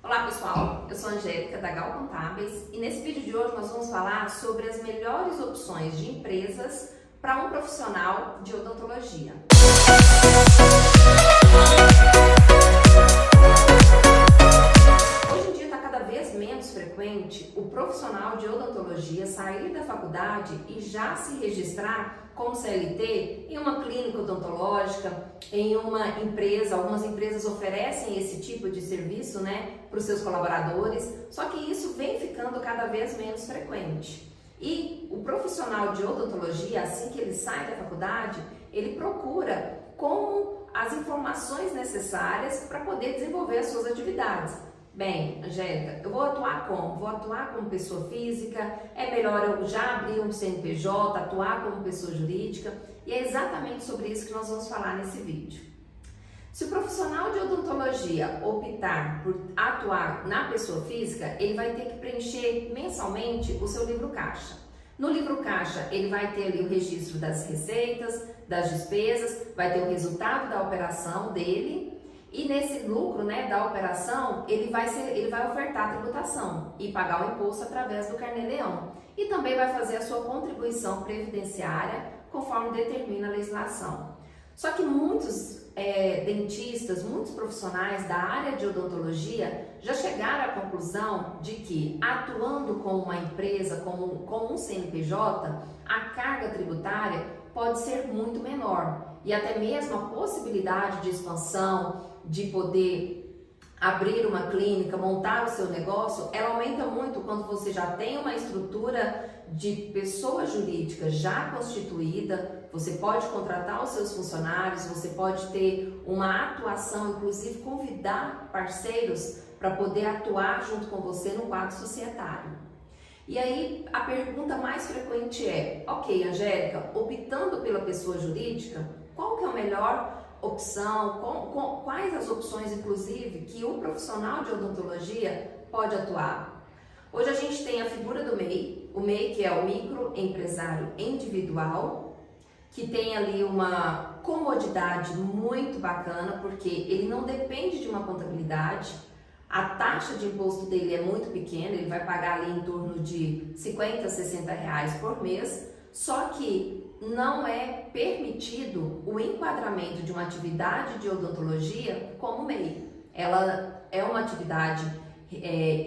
Olá pessoal, eu sou a Angélica da Gal Contábeis e nesse vídeo de hoje nós vamos falar sobre as melhores opções de empresas para um profissional de odontologia. Hoje em dia está cada vez menos frequente o profissional de odontologia sair da faculdade e já se registrar como CLT em uma clínica odontológica, em uma empresa. Algumas empresas oferecem esse tipo de serviço, para os seus colaboradores, só que isso vem ficando cada vez menos frequente. E o profissional de odontologia, assim que ele sai da faculdade, ele procura como as informações necessárias para poder desenvolver as suas atividades. Bem, Angélica, eu vou atuar como? Vou atuar como pessoa física? É melhor eu já abrir um CNPJ, atuar como pessoa jurídica? E é exatamente sobre isso que nós vamos falar nesse vídeo. Se o profissional de odontologia optar por atuar na pessoa física, ele vai ter que preencher mensalmente o seu livro caixa. No livro caixa, ele vai ter ali o registro das receitas, das despesas, vai ter o resultado da operação dele. E nesse lucro, da operação, ele vai ofertar a tributação e pagar o imposto através do Carnê-Leão. E também vai fazer a sua contribuição previdenciária, conforme determina a legislação. Só que muitos dentistas, muitos profissionais da área de odontologia já chegaram à conclusão de que, atuando com uma empresa, como um CNPJ, a carga tributária pode ser muito menor. E até mesmo a possibilidade de expansão, de poder abrir uma clínica, montar o seu negócio, ela aumenta muito quando você já tem uma estrutura de pessoa jurídica já constituída. Você pode contratar os seus funcionários, você pode ter uma atuação, inclusive convidar parceiros para poder atuar junto com você no quadro societário. E aí a pergunta mais frequente é: ok, Angélica, optando pela pessoa jurídica, qual que é a melhor opção, quais as opções, inclusive, que o profissional de odontologia pode atuar? Hoje a gente tem a figura do MEI, o MEI que é o microempresário individual, que tem ali uma comodidade muito bacana, porque ele não depende de uma contabilidade, a taxa de imposto dele é muito pequena, ele vai pagar ali em torno de 50, 60 reais por mês, só que não é permitido o enquadramento de uma atividade de odontologia como MEI. Ela é uma atividade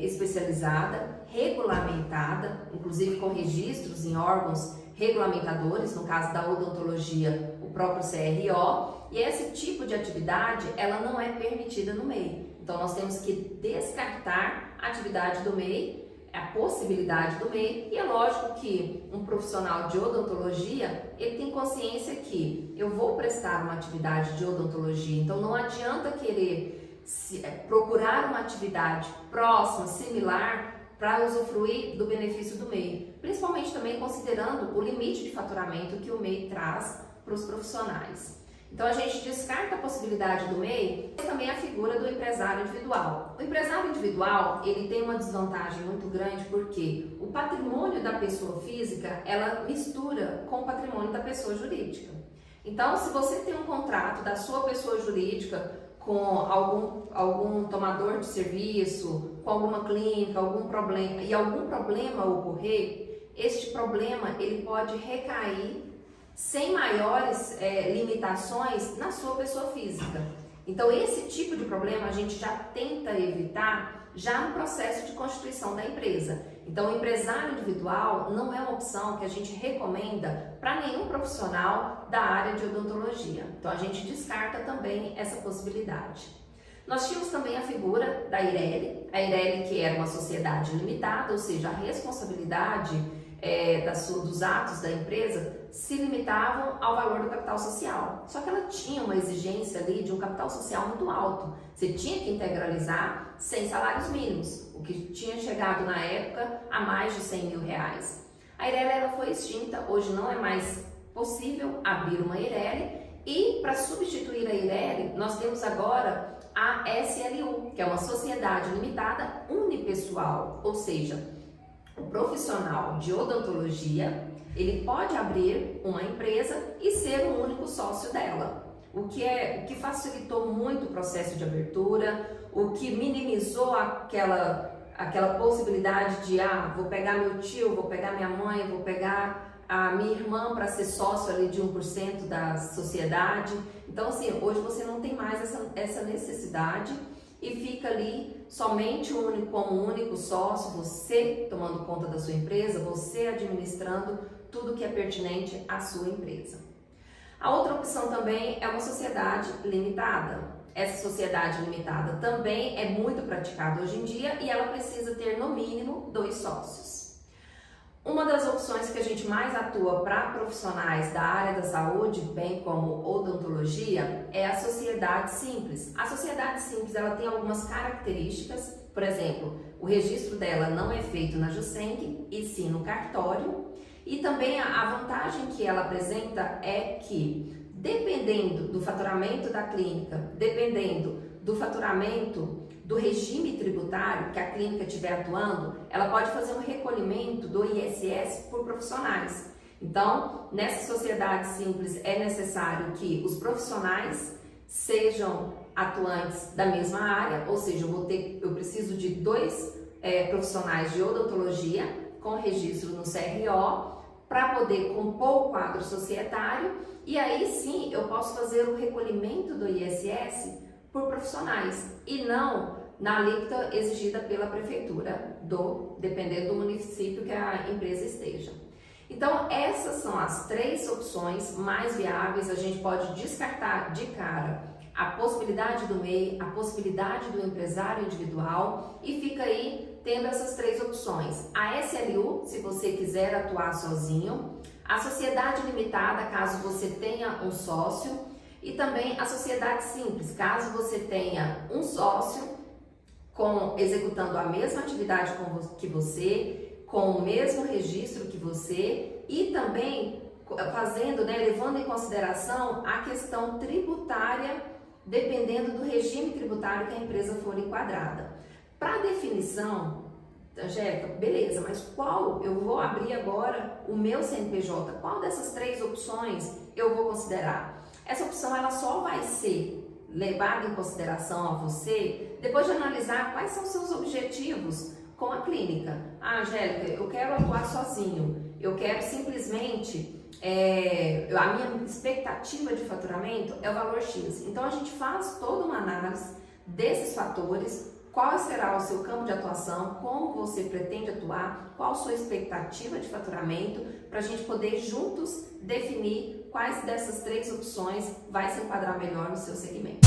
especializada, regulamentada, inclusive com registros em órgãos regulamentadores, no caso da odontologia, o próprio CRO, e esse tipo de atividade, ela não é permitida no MEI. Então, nós temos que descartar a atividade do MEI, a possibilidade do MEI, e é lógico que um profissional de odontologia, ele tem consciência que eu vou prestar uma atividade de odontologia, então não adianta querer procurar uma atividade próxima, similar, para usufruir do benefício do MEI, principalmente também considerando o limite de faturamento que o MEI traz para os profissionais. Então a gente descarta a possibilidade do MEI e também a figura do empresário individual. O empresário individual, ele tem uma desvantagem muito grande porque o patrimônio da pessoa física, ela mistura com o patrimônio da pessoa jurídica. Então, se você tem um contrato da sua pessoa jurídica com algum tomador de serviço, com alguma clínica, algum problema ocorrer, este problema ele pode recair sem maiores limitações na sua pessoa física. Então, esse tipo de problema a gente já tenta evitar já no processo de constituição da empresa. Então, o empresário individual não é uma opção que a gente recomenda para nenhum profissional da área de odontologia. Então, a gente descarta também essa possibilidade. Nós tínhamos também a figura da Eireli, a Eireli que era uma sociedade limitada, ou seja, a responsabilidade dos atos da empresa se limitavam ao valor do capital social. Só que ela tinha uma exigência ali de um capital social muito alto. Você tinha que integralizar 100 salários mínimos, o que tinha chegado na época a mais de 100 mil reais. A Eireli ela foi extinta, hoje não é mais possível abrir uma Eireli, e para substituir a Eireli nós temos agora a SLU, que é uma sociedade limitada unipessoal, ou seja, o profissional de odontologia, ele pode abrir uma empresa e ser o único sócio dela. o que facilitou muito o processo de abertura, o que minimizou aquela possibilidade de, vou pegar meu tio, vou pegar minha mãe, vou pegar a minha irmã para ser sócio ali de 1% da sociedade. Então, assim, hoje você não tem mais essa necessidade e fica ali somente como único sócio, você tomando conta da sua empresa, você administrando tudo que é pertinente à sua empresa. A outra opção também é uma sociedade limitada. Essa sociedade limitada também é muito praticada hoje em dia e ela precisa ter no mínimo 2 sócios. Uma das opções que a gente mais atua para profissionais da área da saúde, bem como odontologia, é a sociedade simples. A sociedade simples ela tem algumas características, por exemplo, o registro dela não é feito na Juscenc, e sim no cartório, e também a vantagem que ela apresenta é que, dependendo do faturamento da clínica, dependendo do faturamento do regime tributário que a clínica estiver atuando, ela pode fazer um recolhimento do ISS por profissionais. Então, nessa sociedade simples é necessário que os profissionais sejam atuantes da mesma área, ou seja, eu preciso de 2 profissionais de odontologia com registro no CRO para poder compor o quadro societário, e aí sim eu posso fazer o recolhimento do ISS por profissionais e não na alíquota exigida pela prefeitura, dependendo do município que a empresa esteja. Então, essas são as 3 opções mais viáveis. A gente pode descartar de cara a possibilidade do MEI, a possibilidade do empresário individual, e fica aí tendo essas 3 opções. A SLU, se você quiser atuar sozinho, a sociedade limitada, caso você tenha um sócio, e também a sociedade simples, caso você tenha um sócio executando a mesma atividade que você, com o mesmo registro que você, e também fazendo, levando em consideração a questão tributária, dependendo do regime tributário que a empresa for enquadrada. Para definição, Angélica, beleza, mas qual eu vou abrir agora o meu CNPJ? Qual dessas 3 opções eu vou considerar? Essa opção ela só vai ser levada em consideração a você depois de analisar quais são os seus objetivos com a clínica. Angélica, eu quero atuar sozinho, eu quero simplesmente, a minha expectativa de faturamento é o valor X. Então a gente faz toda uma análise desses fatores, qual será o seu campo de atuação, como você pretende atuar, qual a sua expectativa de faturamento, para a gente poder juntos definir quais dessas 3 opções vai se enquadrar melhor no seu segmento.